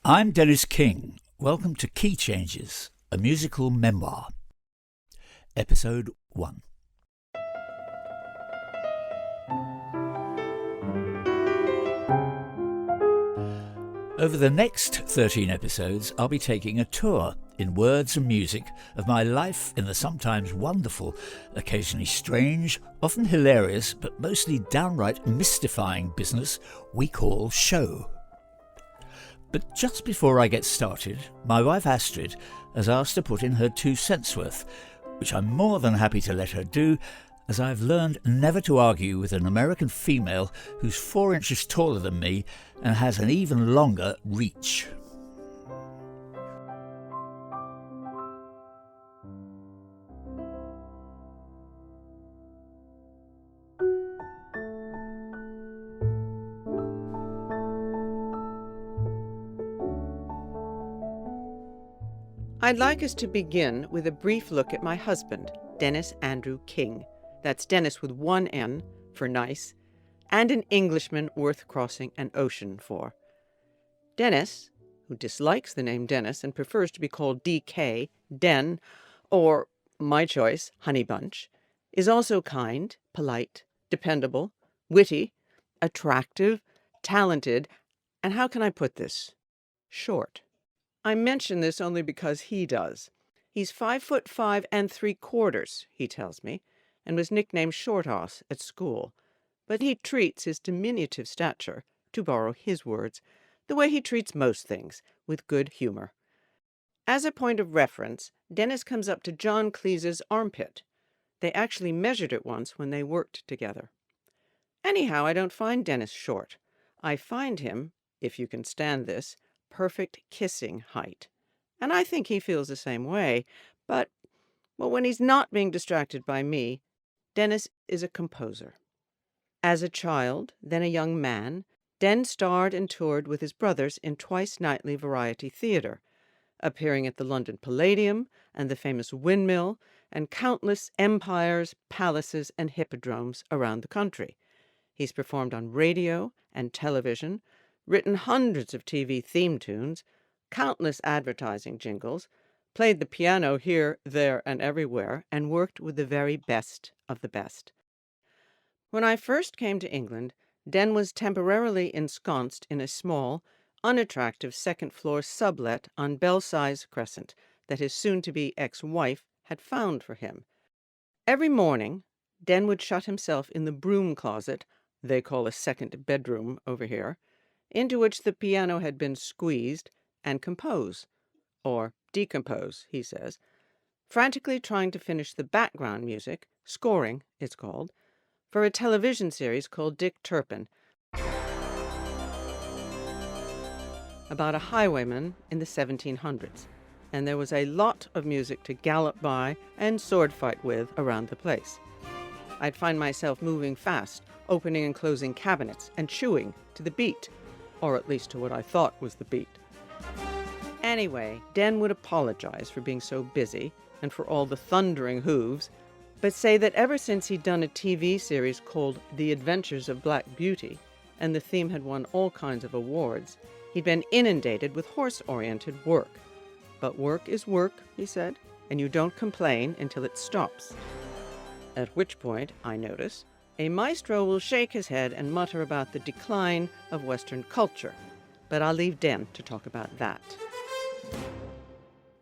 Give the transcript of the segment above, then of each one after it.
I'm Denis King. Welcome to Key Changes, a musical memoir. Episode 1. Over the next 13 episodes, I'll be taking a tour in words and music of my life in the sometimes wonderful, occasionally strange, often hilarious, but mostly downright mystifying business we call show. But just before I get started, my wife Astrid has asked to put in her 2 cents worth, which I'm more than happy to let her do, as I've learned never to argue with an American female who's 4 inches taller than me and has an even longer reach. I'd like us to begin with a brief look at my husband, Denis Andrew King. That's Denis with 1 N for nice, and an Englishman worth crossing an ocean for. Denis, who dislikes the name Denis and prefers to be called DK, Den, or, my choice, Honey Bunch, is also kind, polite, dependable, witty, attractive, talented, and how can I put this? Short. I mention this only because he does. He's 5'5" and 3/4, he tells me, and was nicknamed Shortoss at school. But he treats his diminutive stature, to borrow his words, the way he treats most things, with good humor. As a point of reference, Denis comes up to John Cleese's armpit. They actually measured it once when they worked together. Anyhow, I don't find Denis short. I find him, if you can stand this, perfect kissing height. And I think he feels the same way, but, well, when he's not being distracted by me, Denis is a composer. As a child, then a young man, Den starred and toured with his brothers in twice-nightly variety theatre, appearing at the London Palladium and the famous Windmill, and countless empires, palaces, and hippodromes around the country. He's performed on radio and television, written hundreds of TV theme tunes, countless advertising jingles, played the piano here, there, and everywhere, and worked with the very best of the best. When I first came to England, Den was temporarily ensconced in a small, unattractive second-floor sublet on Belsize Crescent that his soon-to-be ex-wife had found for him. Every morning, Den would shut himself in the broom closet, they call a second bedroom over here, into which the piano had been squeezed, and compose, or decompose, he says, frantically trying to finish the background music, scoring, it's called, for a television series called Dick Turpin, about a highwayman in the 1700s, and there was a lot of music to gallop by and sword fight with around the place. I'd find myself moving fast, opening and closing cabinets, and chewing to the beat, or at least to what I thought was the beat. Anyway, Den would apologize for being so busy and for all the thundering hooves, but say that ever since he'd done a TV series called The Adventures of Black Beauty, and the theme had won all kinds of awards, he'd been inundated with horse-oriented work. But work is work, he said, and you don't complain until it stops. At which point, I notice, a maestro will shake his head and mutter about the decline of Western culture, but I'll leave Den to talk about that.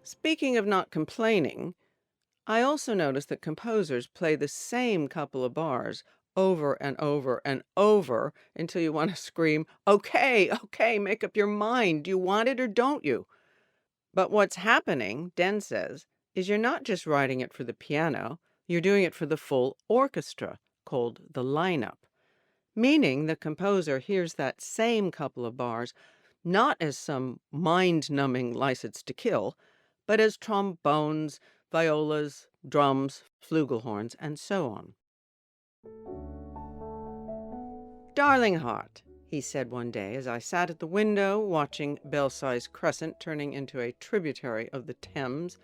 Speaking of not complaining, I also notice that composers play the same couple of bars over and over and over until you want to scream, okay, make up your mind. Do you want it or don't you? But what's happening, Den says, is you're not just writing it for the piano, you're doing it for the full orchestra, called the lineup, meaning the composer hears that same couple of bars not as some mind-numbing license to kill, but as trombones, violas, drums, flugelhorns, and so on. "Darling heart," he said one day as I sat at the window watching Belsize Crescent turning into a tributary of the Thames,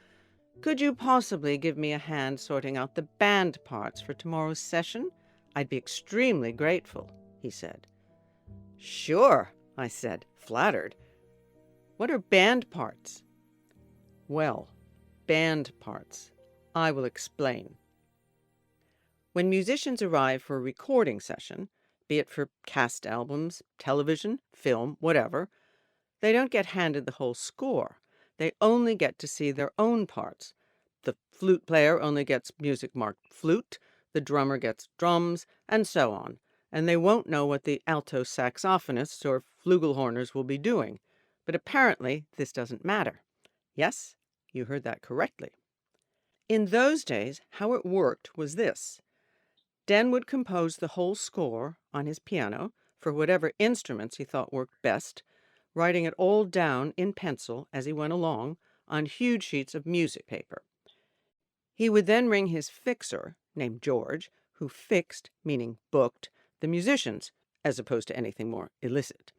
"could you possibly give me a hand sorting out the band parts for tomorrow's session? I'd be extremely grateful," he said. "Sure," I said, flattered. What are band parts? Well, band parts. I will explain. When musicians arrive for a recording session, be it for cast albums, television, film, whatever, they don't get handed the whole score. They only get to see their own parts. The flute player only gets music marked flute, the drummer gets drums, and so on. And they won't know what the alto saxophonists or flugelhorners will be doing. But apparently this doesn't matter. Yes, you heard that correctly. In those days, how it worked was this. Den would compose the whole score on his piano for whatever instruments he thought worked best, writing it all down in pencil as he went along on huge sheets of music paper. He would then ring his fixer, named George, who fixed, meaning booked, the musicians, as opposed to anything more illicit,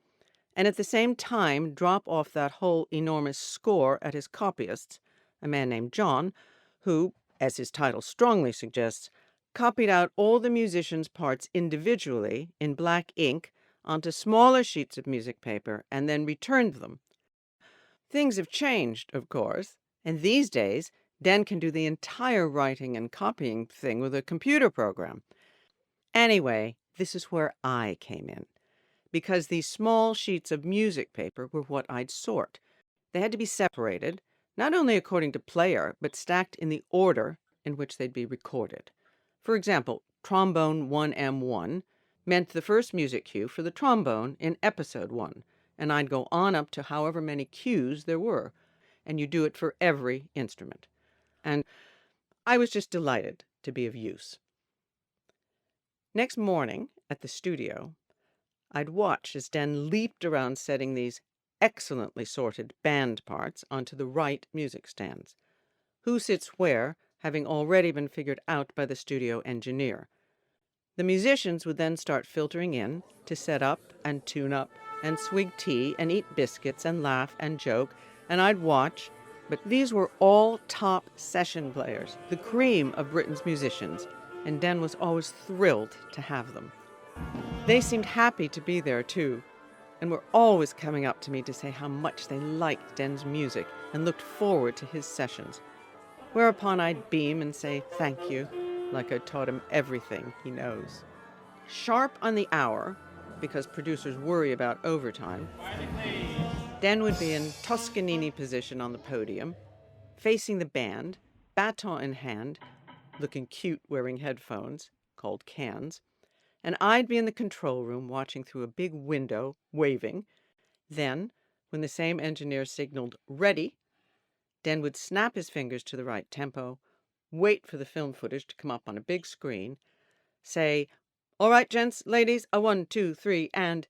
and at the same time drop off that whole enormous score at his copyist's, a man named John, who, as his title strongly suggests, copied out all the musicians' parts individually in black ink onto smaller sheets of music paper and then returned them. Things have changed, of course, and these days Den can do the entire writing and copying thing with a computer program. Anyway, this is where I came in, because these small sheets of music paper were what I'd sort. They had to be separated, not only according to player, but stacked in the order in which they'd be recorded. For example, trombone 1M1 meant the first music cue for the trombone in episode 1, and I'd go on up to however many cues there were, and you do it for every instrument. And I was just delighted to be of use. Next morning, at the studio, I'd watch as Den leaped around setting these excellently sorted band parts onto the right music stands. Who sits where, having already been figured out by the studio engineer. The musicians would then start filtering in to set up and tune up and swig tea and eat biscuits and laugh and joke, and I'd watch, but these were all top session players, the cream of Britain's musicians, and Den was always thrilled to have them. They seemed happy to be there too, and were always coming up to me to say how much they liked Den's music and looked forward to his sessions. Whereupon I'd beam and say thank you, like I'd taught him everything he knows. Sharp on the hour, because producers worry about overtime, Den would be in Toscanini position on the podium, facing the band, baton in hand, looking cute wearing headphones, called cans, and I'd be in the control room watching through a big window, waving. Then, when the same engineer signaled ready, Den would snap his fingers to the right tempo, wait for the film footage to come up on a big screen, say, "All right, gents, ladies, a 1, 2, 3, and..."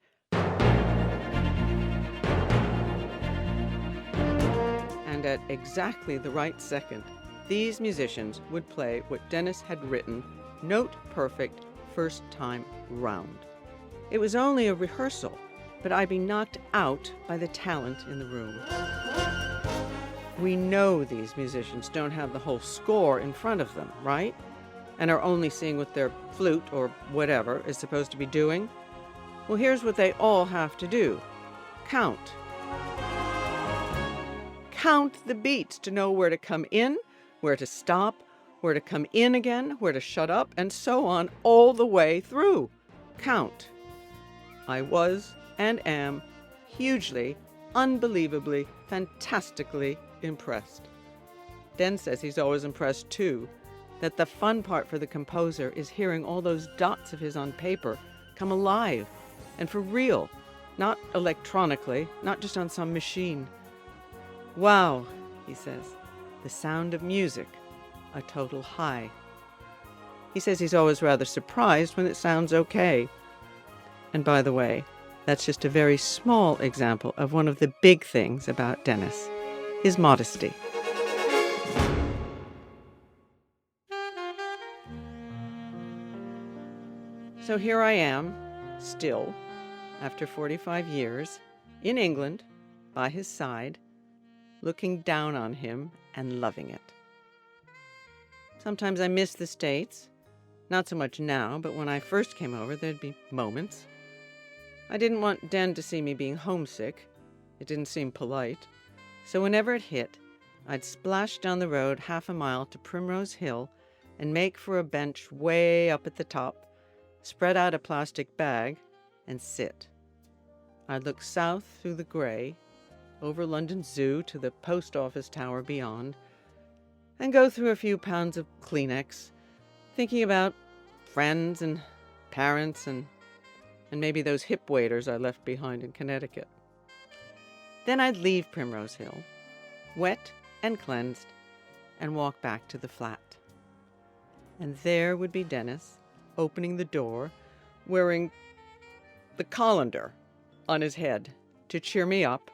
And at exactly the right second, these musicians would play what Dennis had written, note perfect, first time round. It was only a rehearsal, but I'd be knocked out by the talent in the room. We know these musicians don't have the whole score in front of them, right? And are only seeing what their flute or whatever is supposed to be doing. Well, here's what they all have to do. Count. Count the beats to know where to come in, where to stop, where to come in again, where to shut up, and so on all the way through. Count. I was and am hugely, unbelievably, fantastically impressed. Den says he's always impressed too, that the fun part for the composer is hearing all those dots of his on paper come alive, and for real, not electronically, not just on some machine. Wow, he says, the sound of music, a total high. He says he's always rather surprised when it sounds okay. And by the way, that's just a very small example of one of the big things about Dennis, his modesty. So here I am, still, after 45 years, in England, by his side, looking down on him and loving it. Sometimes I miss the States. Not so much now, but when I first came over, there'd be moments. I didn't want Den to see me being homesick. It didn't seem polite. So whenever it hit, I'd splash down the road 1/2 mile to Primrose Hill and make for a bench way up at the top, spread out a plastic bag, and sit. I'd look south through the grey, over London Zoo to the post office tower beyond, and go through a few pounds of Kleenex, thinking about friends and parents and maybe those hip waders I left behind in Connecticut. Then I'd leave Primrose Hill, wet and cleansed, and walk back to the flat. And there would be Denis, opening the door, wearing the colander on his head to cheer me up,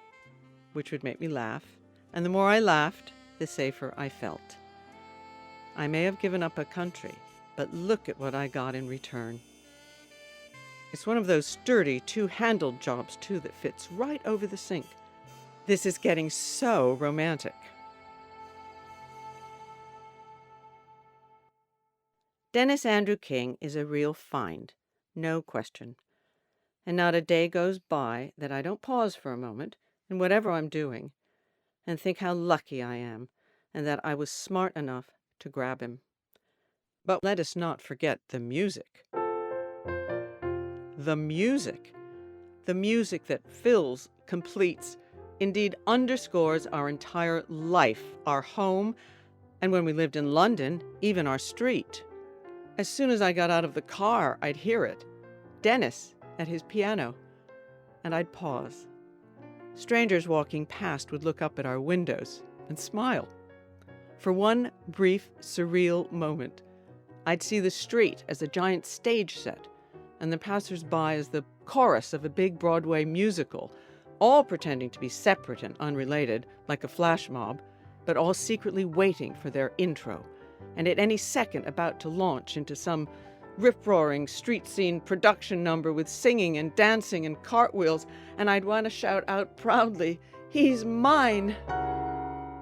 which would make me laugh, and the more I laughed, the safer I felt. I may have given up a country, but look at what I got in return. It's one of those sturdy, two-handled jobs, too, that fits right over the sink. This is getting so romantic. Denis Andrew King is a real find, no question. And not a day goes by that I don't pause for a moment in whatever I'm doing and think how lucky I am and that I was smart enough to grab him. But let us not forget the music. The music. The music that fills, completes, indeed underscores our entire life, our home, and when we lived in London, even our street. As soon as I got out of the car, I'd hear it. Denis at his piano. And I'd pause. Strangers walking past would look up at our windows and smile. For one brief, surreal moment, I'd see the street as a giant stage set, and the passers-by as the chorus of a big Broadway musical, all pretending to be separate and unrelated, like a flash mob, but all secretly waiting for their intro, and at any second about to launch into some rip-roaring street scene production number with singing and dancing and cartwheels, and I'd want to shout out proudly, "He's mine!"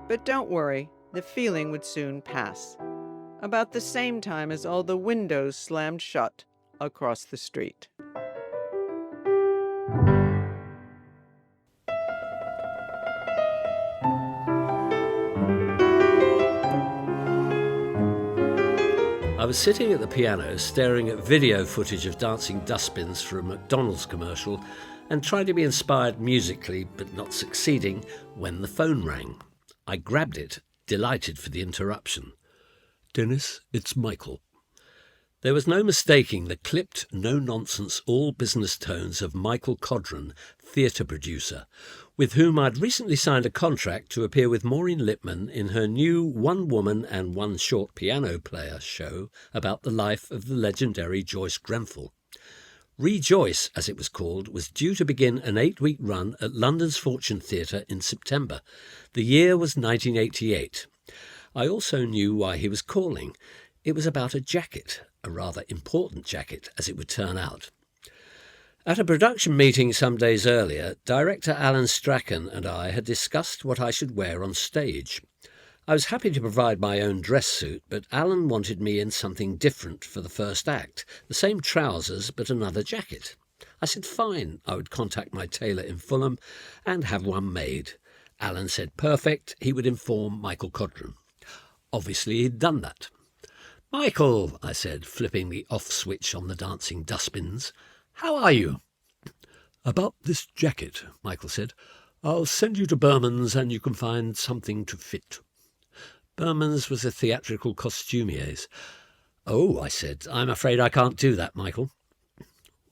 But don't worry, the feeling would soon pass, about the same time as all the windows slammed shut across the street. I was sitting at the piano staring at video footage of dancing dustbins for a McDonald's commercial and trying to be inspired musically but not succeeding when the phone rang. I grabbed it, delighted for the interruption. "Denis, it's Michael." There was no mistaking the clipped, no-nonsense, all-business tones of Michael Codron, theatre producer, with whom I'd recently signed a contract to appear with Maureen Lipman in her new one-woman and one-short piano player show about the life of the legendary Joyce Grenfell. Rejoice, as it was called, was due to begin an 8-week run at London's Fortune Theatre in September. The year was 1988. I also knew why he was calling. It was about a jacket, a rather important jacket, as it would turn out. At a production meeting some days earlier, director Elaine Stritch and I had discussed what I should wear on stage. I was happy to provide my own dress suit, but Alan wanted me in something different for the first act, the same trousers but another jacket. I said fine, I would contact my tailor in Fulham and have one made. Alan said perfect, he would inform Michael Codron. Obviously he'd done that. "Michael," I said, flipping the off switch on the dancing dustbins, "how are you?" "About this jacket," Michael said. "I'll send you to Berman's and you can find something to fit." Berman's was a theatrical costumier's. "Oh," I said, "I'm afraid I can't do that, Michael."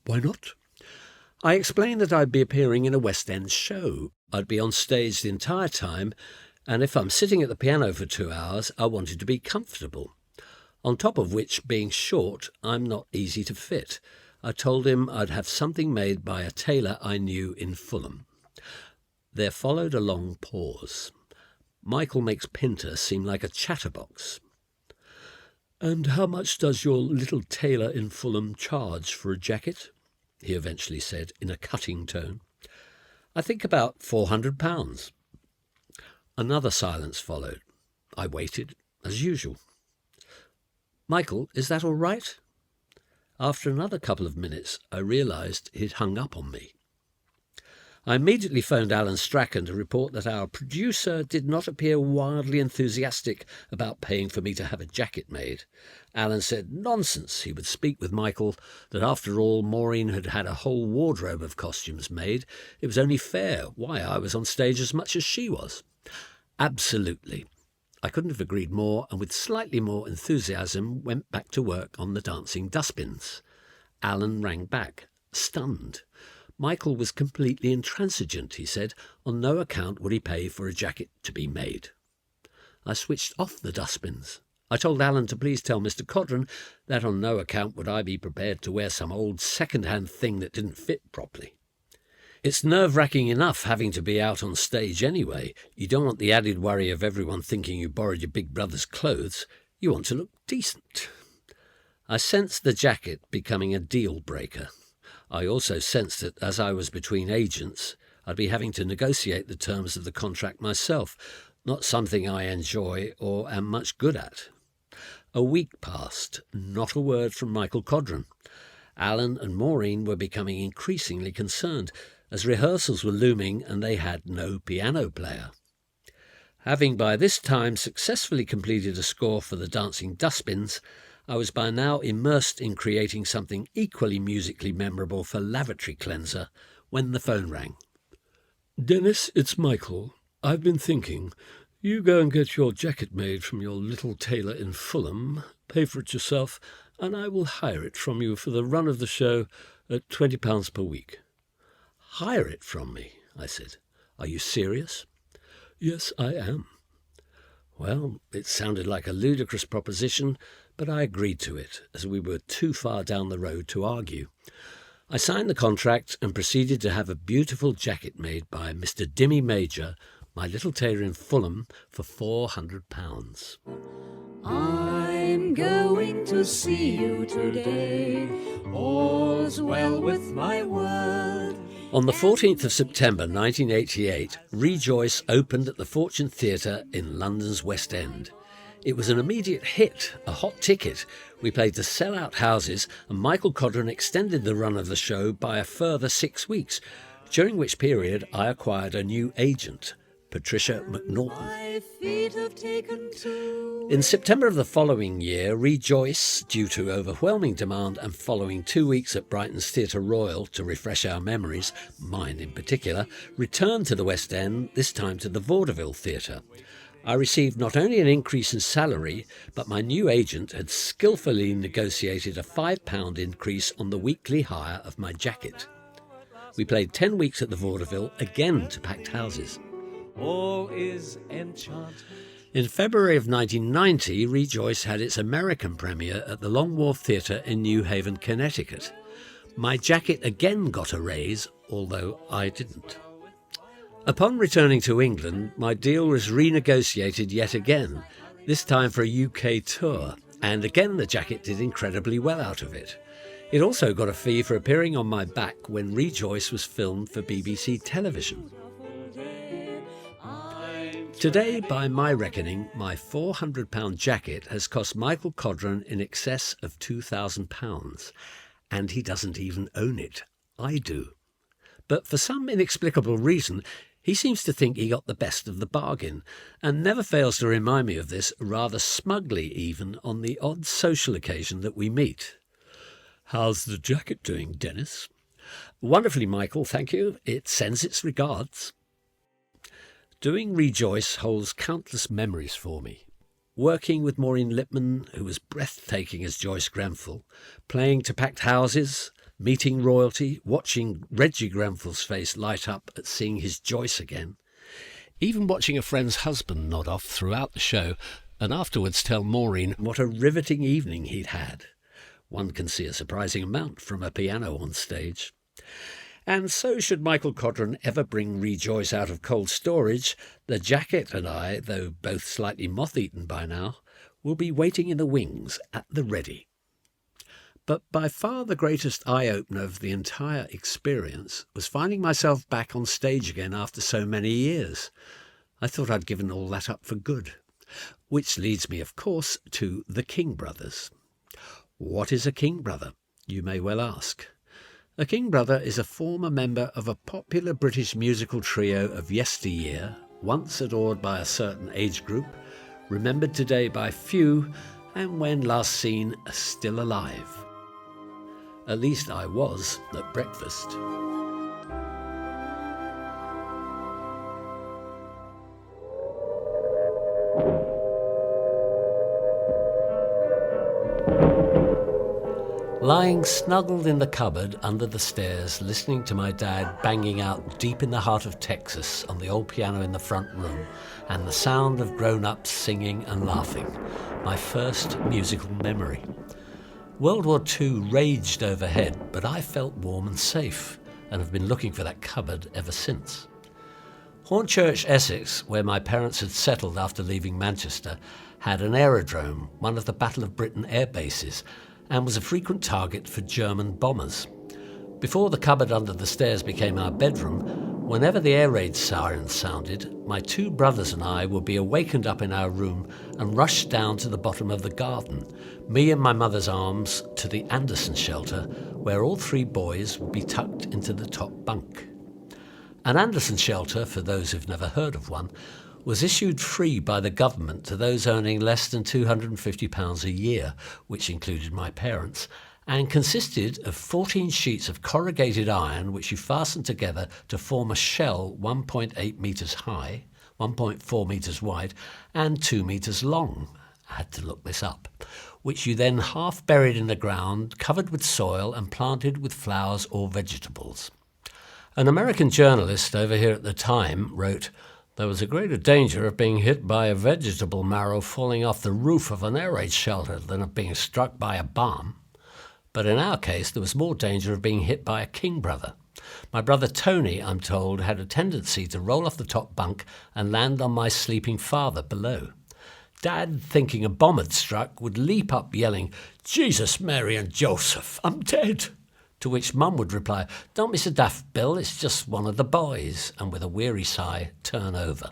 "Why not?" I explained that I'd be appearing in a West End show. I'd be on stage the entire time, and if I'm sitting at the piano for 2 hours, I wanted to be comfortable. On top of which, being short, I'm not easy to fit. I told him I'd have something made by a tailor I knew in Fulham. There followed a long pause. Michael makes Pinter seem like a chatterbox. "And how much does your little tailor in Fulham charge for a jacket?" he eventually said in a cutting tone. "I think about £400. Another silence followed. I waited, as usual. "Michael, is that all right?" After another couple of minutes, I realised he'd hung up on me. I immediately phoned Alan Strachan to report that our producer did not appear wildly enthusiastic about paying for me to have a jacket made. Alan said nonsense, he would speak with Michael, that after all Maureen had had a whole wardrobe of costumes made. It was only fair why I was on stage as much as she was. Absolutely. I couldn't have agreed more, and with slightly more enthusiasm went back to work on the dancing dustbins. Alan rang back, stunned. Michael was completely intransigent, he said. On no account would he pay for a jacket to be made. I switched off the dustbins. I told Alan to please tell Mr. Codron that on no account would I be prepared to wear some old second-hand thing that didn't fit properly. It's nerve-wracking enough having to be out on stage anyway. You don't want the added worry of everyone thinking you borrowed your big brother's clothes. You want to look decent. I sensed the jacket becoming a deal-breaker. I also sensed that as I was between agents, I'd be having to negotiate the terms of the contract myself, not something I enjoy or am much good at. A week passed, not a word from Michael Codron. Alan and Maureen were becoming increasingly concerned, as rehearsals were looming and they had no piano player. Having by this time successfully completed a score for the Dancing Dustbins, I was by now immersed in creating something equally musically memorable for Lavatory Cleanser when the phone rang. "Dennis, it's Michael. I've been thinking. You go and get your jacket made from your little tailor in Fulham, pay for it yourself, and I will hire it from you for the run of the show at £20 per week." "Hire it from me?" I said. "Are you serious?" "Yes, I am." Well, it sounded like a ludicrous proposition, but I agreed to it, as we were too far down the road to argue. I signed the contract and proceeded to have a beautiful jacket made by Mr. Dimmy Major, my little tailor in Fulham, for £400. I'm going to see you today. All's well with my world. On the 14th of September 1988, Rejoice opened at the Fortune Theatre in London's West End. It was an immediate hit, a hot ticket. We played to sell-out houses, and Michael Codron extended the run of the show by a further 6 weeks, during which period I acquired a new agent, Patricia McNaughton. My feet have taken to. In September of the following year, Rejoice, due to overwhelming demand and following 2 weeks at Brighton's Theatre Royal to refresh our memories, mine in particular, returned to the West End, this time to the Vaudeville Theatre. I received not only an increase in salary, but my new agent had skillfully negotiated a £5 increase on the weekly hire of my jacket. We played 10 weeks at the Vaudeville, again to packed houses. All is enchanted. In February of 1990, Rejoice had its American premiere at the Long Wharf Theatre in New Haven, Connecticut. My jacket again got a raise, although I didn't. Upon returning to England, my deal was renegotiated yet again, this time for a UK tour, and again the jacket did incredibly well out of it. It also got a fee for appearing on my back when Rejoice was filmed for BBC television. Today, by my reckoning, my £400 jacket has cost Michael Codron in excess of £2,000, and he doesn't even own it. I do. But for some inexplicable reason, he seems to think he got the best of the bargain, and never fails to remind me of this, rather smugly even, on the odd social occasion that we meet. "How's the jacket doing, Dennis?" "Wonderfully, Michael, thank you. It sends its regards." Doing Rejoice holds countless memories for me. Working with Maureen Lipman, who was breathtaking as Joyce Grenfell, playing to packed houses, meeting royalty, watching Reggie Grenfell's face light up at seeing his Joyce again. Even watching a friend's husband nod off throughout the show and afterwards tell Maureen what a riveting evening he'd had. One can see a surprising amount from a piano on stage. And so should Michael Codron ever bring Rejoice out of cold storage, the jacket and I, though both slightly moth-eaten by now, will be waiting in the wings at the ready. But by far the greatest eye-opener of the entire experience was finding myself back on stage again after so many years. I thought I'd given all that up for good. Which leads me, of course, to the King brothers. What is a King brother, you may well ask? A King brother is a former member of a popular British musical trio of yesteryear, once adored by a certain age group, remembered today by few, and when last seen, still alive. At least I was at breakfast. Lying snuggled in the cupboard under the stairs, listening to my dad banging out Deep in the Heart of Texas on the old piano in the front room, and the sound of grown-ups singing and laughing, my first musical memory. World War II raged overhead, but I felt warm and safe, and have been looking for that cupboard ever since. Hornchurch, Essex, where my parents had settled after leaving Manchester, had an aerodrome, one of the Battle of Britain air bases, and was a frequent target for German bombers. Before the cupboard under the stairs became our bedroom, whenever the air raid sirens sounded, my two brothers and I would be awakened up in our room and rushed down to the bottom of the garden, me in my mother's arms, to the Anderson shelter, where all three boys would be tucked into the top bunk. An Anderson shelter, for those who've never heard of one, was issued free by the government to those earning less than £250 a year, which included my parents, and consisted of 14 sheets of corrugated iron which you fastened together to form a shell 1.8 metres high, 1.4 metres wide, and 2 metres long. I had to look this up. Which you then half buried in the ground, covered with soil and planted with flowers or vegetables. An American journalist over here at the time wrote, "There was a greater danger of being hit by a vegetable marrow falling off the roof of an air raid shelter than of being struck by a bomb. But in our case, there was more danger of being hit by a King brother. My brother Tony, I'm told, had a tendency to roll off the top bunk and land on my sleeping father below. Dad, thinking a bomb had struck, would leap up yelling, 'Jesus, Mary and Joseph, I'm dead!' To which Mum would reply, 'Don't be so daft, Bill, it's just one of the boys,' and with a weary sigh, turn over.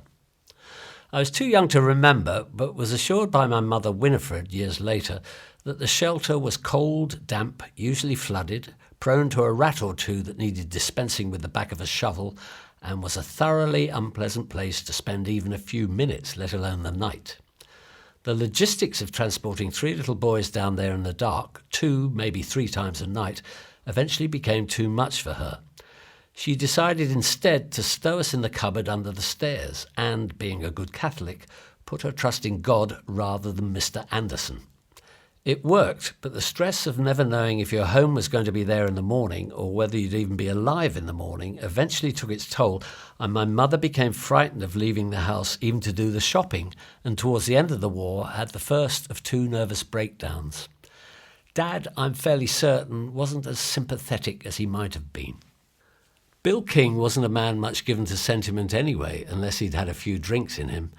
I was too young to remember, but was assured by my mother Winifred years later that the shelter was cold, damp, usually flooded, prone to a rat or two that needed dispensing with the back of a shovel, and was a thoroughly unpleasant place to spend even a few minutes, let alone the night. The logistics of transporting three little boys down there in the dark, 2, maybe 3 times a night, eventually became too much for her. She decided instead to stow us in the cupboard under the stairs and, being a good Catholic, put her trust in God rather than Mr. Anderson. It worked, but the stress of never knowing if your home was going to be there in the morning or whether you'd even be alive in the morning eventually took its toll, and my mother became frightened of leaving the house even to do the shopping, and towards the end of the war had the first of 2 nervous breakdowns. Dad, I'm fairly certain, wasn't as sympathetic as he might have been. Bill King wasn't a man much given to sentiment anyway, unless he'd had a few drinks in him,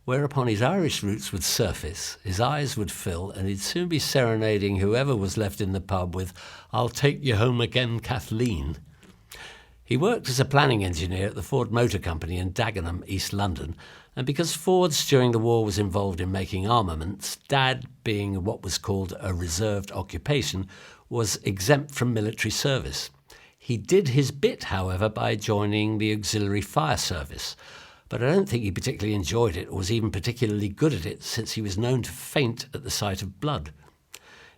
whereupon his Irish roots would surface, his eyes would fill, and he'd soon be serenading whoever was left in the pub with, "I'll take you home again, Kathleen." He worked as a planning engineer at the Ford Motor Company in Dagenham, East London, and because Ford's during the war was involved in making armaments, Dad, being what was called a reserved occupation, was exempt from military service. He did his bit, however, by joining the auxiliary fire service, but I don't think he particularly enjoyed it or was even particularly good at it, since he was known to faint at the sight of blood.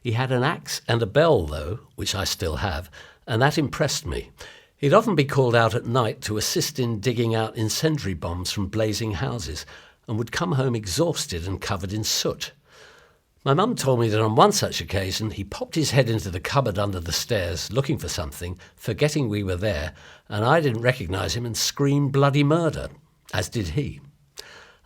He had an axe and a bell, though, which I still have, and that impressed me. He'd often be called out at night to assist in digging out incendiary bombs from blazing houses, and would come home exhausted and covered in soot. My mum told me that on one such occasion he popped his head into the cupboard under the stairs looking for something, forgetting we were there, and I didn't recognise him and screamed bloody murder, as did he.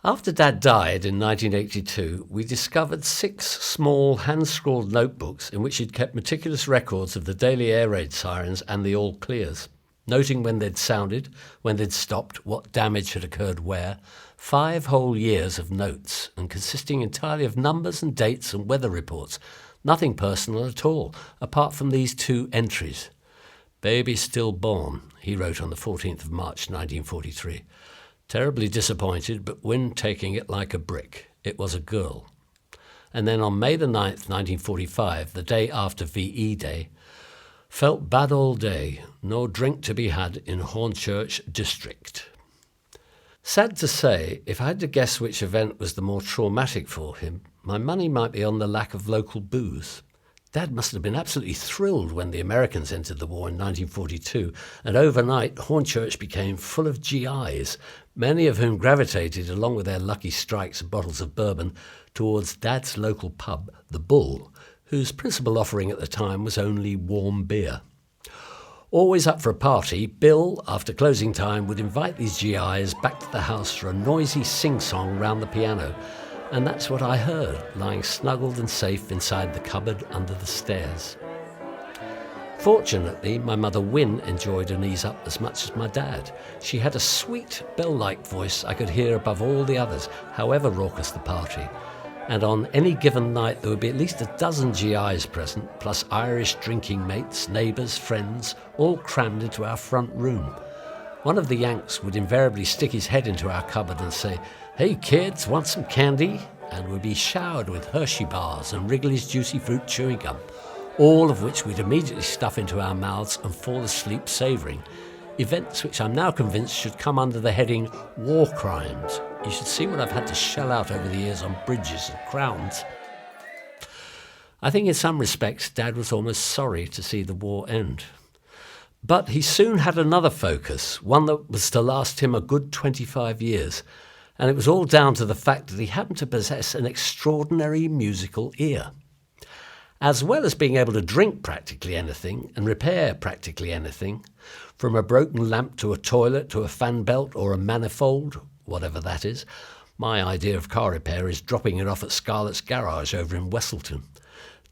After Dad died in 1982, we discovered 6 small hand-scrawled notebooks in which he'd kept meticulous records of the daily air raid sirens and the all-clears, noting when they'd sounded, when they'd stopped, what damage had occurred where. 5 whole years of notes, and consisting entirely of numbers and dates and weather reports. Nothing personal at all, apart from these 2 entries. "Baby still born," he wrote on the 14th of March 1943. "Terribly disappointed, but Win taking it like a brick. It was a girl." And then on May the 9th, 1945, the day after VE Day, Felt bad all day, no drink to be had in Hornchurch district. Sad to say, if I had to guess which event was the more traumatic for him, my money might be on the lack of local booze. Dad must have been absolutely thrilled when the Americans entered the war in 1942, and overnight Hornchurch became full of GIs, many of whom gravitated, along with their lucky strikes and bottles of bourbon, towards Dad's local pub, the Bull, whose principal offering at the time was only warm beer. Always up for a party, Bill, after closing time, would invite these GIs back to the house for a noisy sing-song round the piano, and that's what I heard, lying snuggled and safe inside the cupboard under the stairs. Fortunately, my mother Wynne enjoyed an ease up as much as my dad. She had a sweet, bell-like voice I could hear above all the others, however raucous the party. And on any given night there would be at least a dozen GIs present, plus Irish drinking mates, neighbours, friends, all crammed into our front room. One of the Yanks would invariably stick his head into our cupboard and say, "Hey kids, want some candy?" and would be showered with Hershey bars and Wrigley's Juicy Fruit chewing gum, all of which we'd immediately stuff into our mouths and fall asleep savouring. Events which I'm now convinced should come under the heading war crimes. You should see what I've had to shell out over the years on bridges and crowns. I think in some respects Dad was almost sorry to see the war end. But he soon had another focus, one that was to last him a good 25 years, and it was all down to the fact that he happened to possess an extraordinary musical ear. As well as being able to drink practically anything and repair practically anything, from a broken lamp to a toilet to a fan belt or a manifold, whatever that is, my idea of car repair is dropping it off at Scarlett's Garage over in Westleton.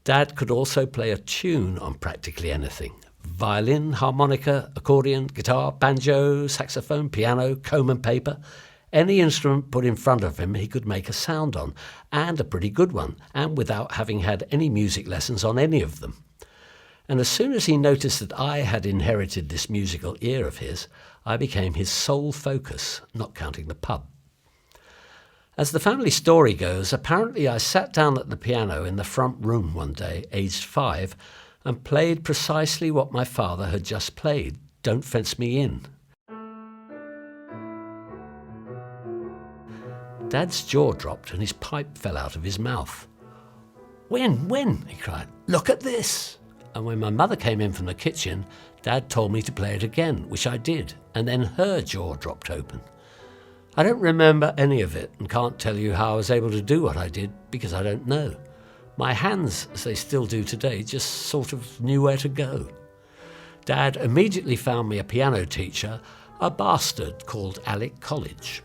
Dad could also play a tune on practically anything. Violin, harmonica, accordion, guitar, banjo, saxophone, piano, comb and paper. Any instrument put in front of him he could make a sound on, and a pretty good one, and without having had any music lessons on any of them. And as soon as he noticed that I had inherited this musical ear of his, I became his sole focus, not counting the pub. As the family story goes, apparently I sat down at the piano in the front room one day, aged 5, and played precisely what my father had just played, Don't Fence Me In. Dad's jaw dropped and his pipe fell out of his mouth. Win, he cried, look at this. And when my mother came in from the kitchen, Dad told me to play it again, which I did, and then her jaw dropped open. I don't remember any of it and can't tell you how I was able to do what I did because I don't know. My hands, as they still do today, just sort of knew where to go. Dad immediately found me a piano teacher, a bastard called Alec College.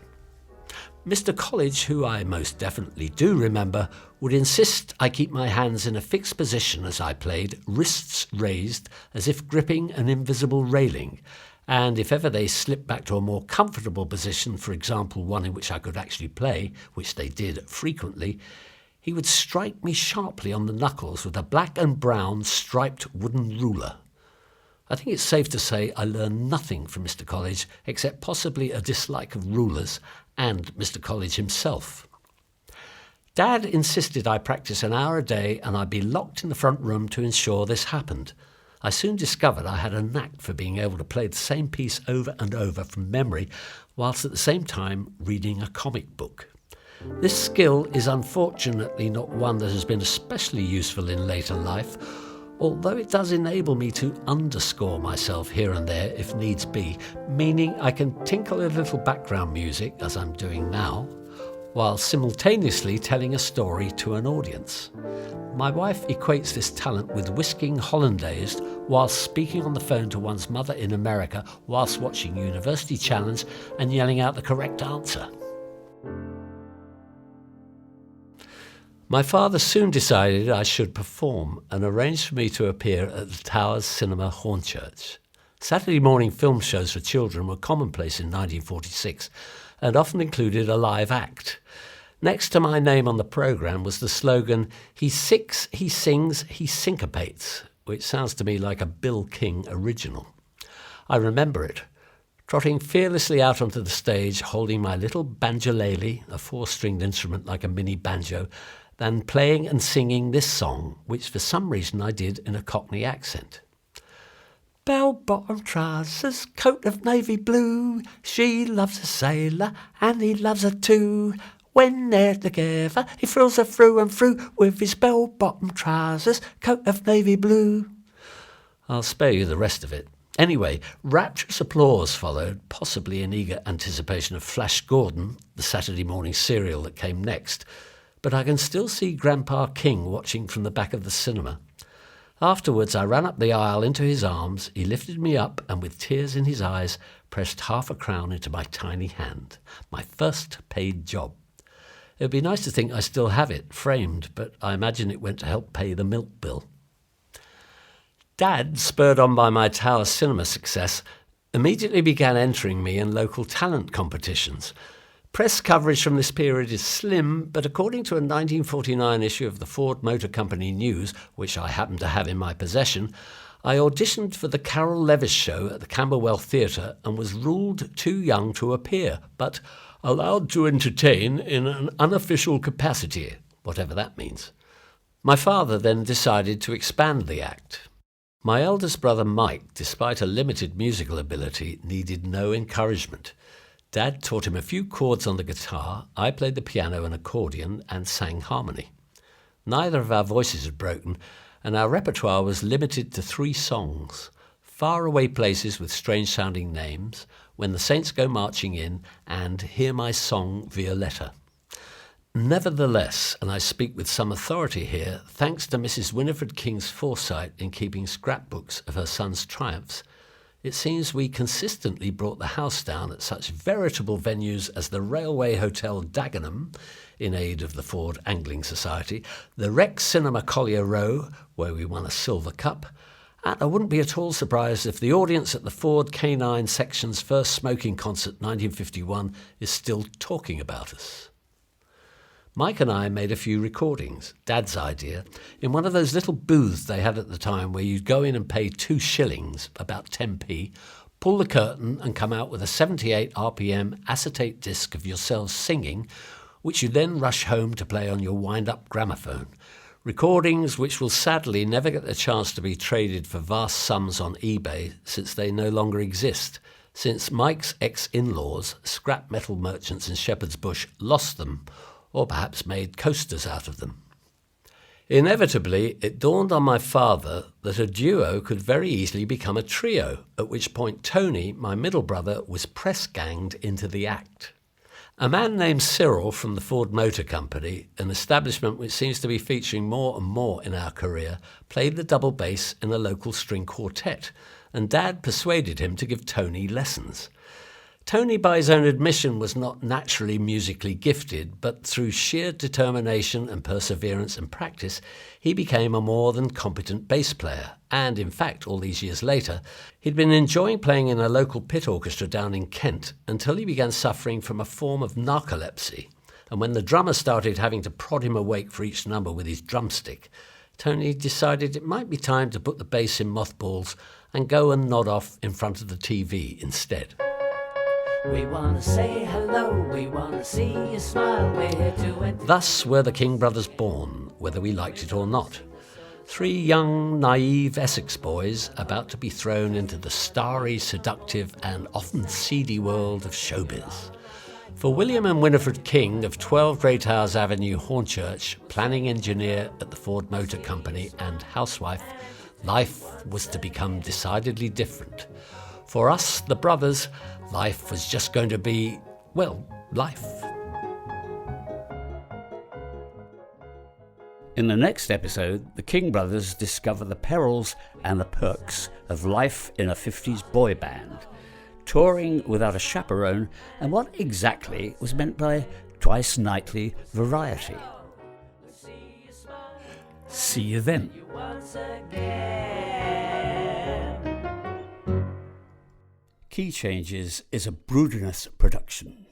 Mr. College, who I most definitely do remember, would insist I keep my hands in a fixed position as I played, wrists raised as if gripping an invisible railing, and if ever they slipped back to a more comfortable position, for example one in which I could actually play, which they did frequently, he would strike me sharply on the knuckles with a black and brown striped wooden ruler. I think it's safe to say I learned nothing from Mr. College except possibly a dislike of rulers and Mr. College himself. Dad insisted I practice an hour a day and I'd be locked in the front room to ensure this happened. I soon discovered I had a knack for being able to play the same piece over and over from memory whilst at the same time reading a comic book. This skill is unfortunately not one that has been especially useful in later life, although it does enable me to underscore myself here and there if needs be, meaning I can tinkle a little background music, as I'm doing now, while simultaneously telling a story to an audience. My wife equates this talent with whisking hollandaise whilst speaking on the phone to one's mother in America whilst watching University Challenge and yelling out the correct answer. My father soon decided I should perform and arranged for me to appear at the Towers Cinema, Hornchurch. Saturday morning film shows for children were commonplace in 1946 and often included a live act. Next to my name on the programme was the slogan, "He sicks, he sings, he syncopates," which sounds to me like a Bill King original. I remember it, trotting fearlessly out onto the stage holding my little banjolele, a 4-stringed instrument like a mini banjo, then playing and singing this song, which for some reason I did in a Cockney accent. bell-bottom trousers, coat of navy blue. She loves a sailor and he loves her too. When they're together, he thrills her through and through with his bell-bottom trousers, coat of navy blue. I'll spare you the rest of it. Anyway, rapturous applause followed, possibly in eager anticipation of Flash Gordon, the Saturday morning serial that came next, but I can still see Grandpa King watching from the back of the cinema. Afterwards, I ran up the aisle into his arms. He lifted me up and, with tears in his eyes, pressed half a crown into my tiny hand. My first paid job. It would be nice to think I still have it, framed, but I imagine it went to help pay the milk bill. Dad, spurred on by my Tower cinema success, immediately began entering me in local talent competitions. Press coverage from this period is slim, but according to a 1949 issue of the Ford Motor Company News, which I happen to have in my possession, I auditioned for the Carol Levis show at the Camberwell Theatre and was ruled too young to appear, but allowed to entertain in an unofficial capacity, whatever that means. My father then decided to expand the act. My eldest brother Mike, despite a limited musical ability, needed no encouragement. Dad taught him a few chords on the guitar, I played the piano and accordion and sang harmony. Neither of our voices had broken, and our repertoire was limited to 3 songs: Faraway Places with Strange-Sounding Names, When the Saints Go Marching In, and Hear My Song, Violetta. Nevertheless, and I speak with some authority here, thanks to Mrs. Winifred King's foresight in keeping scrapbooks of her son's triumphs, it seems we consistently brought the house down at such veritable venues as the Railway Hotel Dagenham, in aid of the Ford Angling Society, the Rex Cinema Collier Row, where we won a silver cup, and I wouldn't be at all surprised if the audience at the Ford K9 section's first smoking concert 1951 is still talking about us. Mike and I made a few recordings, Dad's idea, in one of those little booths they had at the time where you'd go in and pay 2 shillings, about 10p, pull the curtain and come out with a 78 RPM acetate disc of yourselves singing, which you then rush home to play on your wind-up gramophone. Recordings which will sadly never get the chance to be traded for vast sums on eBay since they no longer exist, since Mike's ex-in-laws, scrap metal merchants in Shepherd's Bush, lost them, or perhaps made coasters out of them. Inevitably, it dawned on my father that a duo could very easily become a trio, at which point Tony, my middle brother, was press-ganged into the act. A man named Cyril from the Ford Motor Company, an establishment which seems to be featuring more and more in our career, played the double bass in a local string quartet, and Dad persuaded him to give Tony lessons. Tony, by his own admission, was not naturally musically gifted, but through sheer determination and perseverance and practice, he became a more than competent bass player. And, in fact, all these years later, he'd been enjoying playing in a local pit orchestra down in Kent until he began suffering from a form of narcolepsy. And when the drummer started having to prod him awake for each number with his drumstick, Tony decided it might be time to put the bass in mothballs and go and nod off in front of the TV instead. We want to say hello, we want to see you smile, we're here to Thus were the King brothers born, whether we liked it or not. 3 young, naive Essex boys about to be thrown into the starry, seductive and often seedy world of showbiz. For William and Winifred King of 12 Greathouse Avenue, Hornchurch, planning engineer at the Ford Motor Company and housewife, life was to become decidedly different. For us, the brothers, life was just going to be, well, life. In the next episode, the King brothers discover the perils and the perks of life in a 50s boy band, touring without a chaperone, and what exactly was meant by twice nightly variety. See you then. Key Changes is a Brudenus production.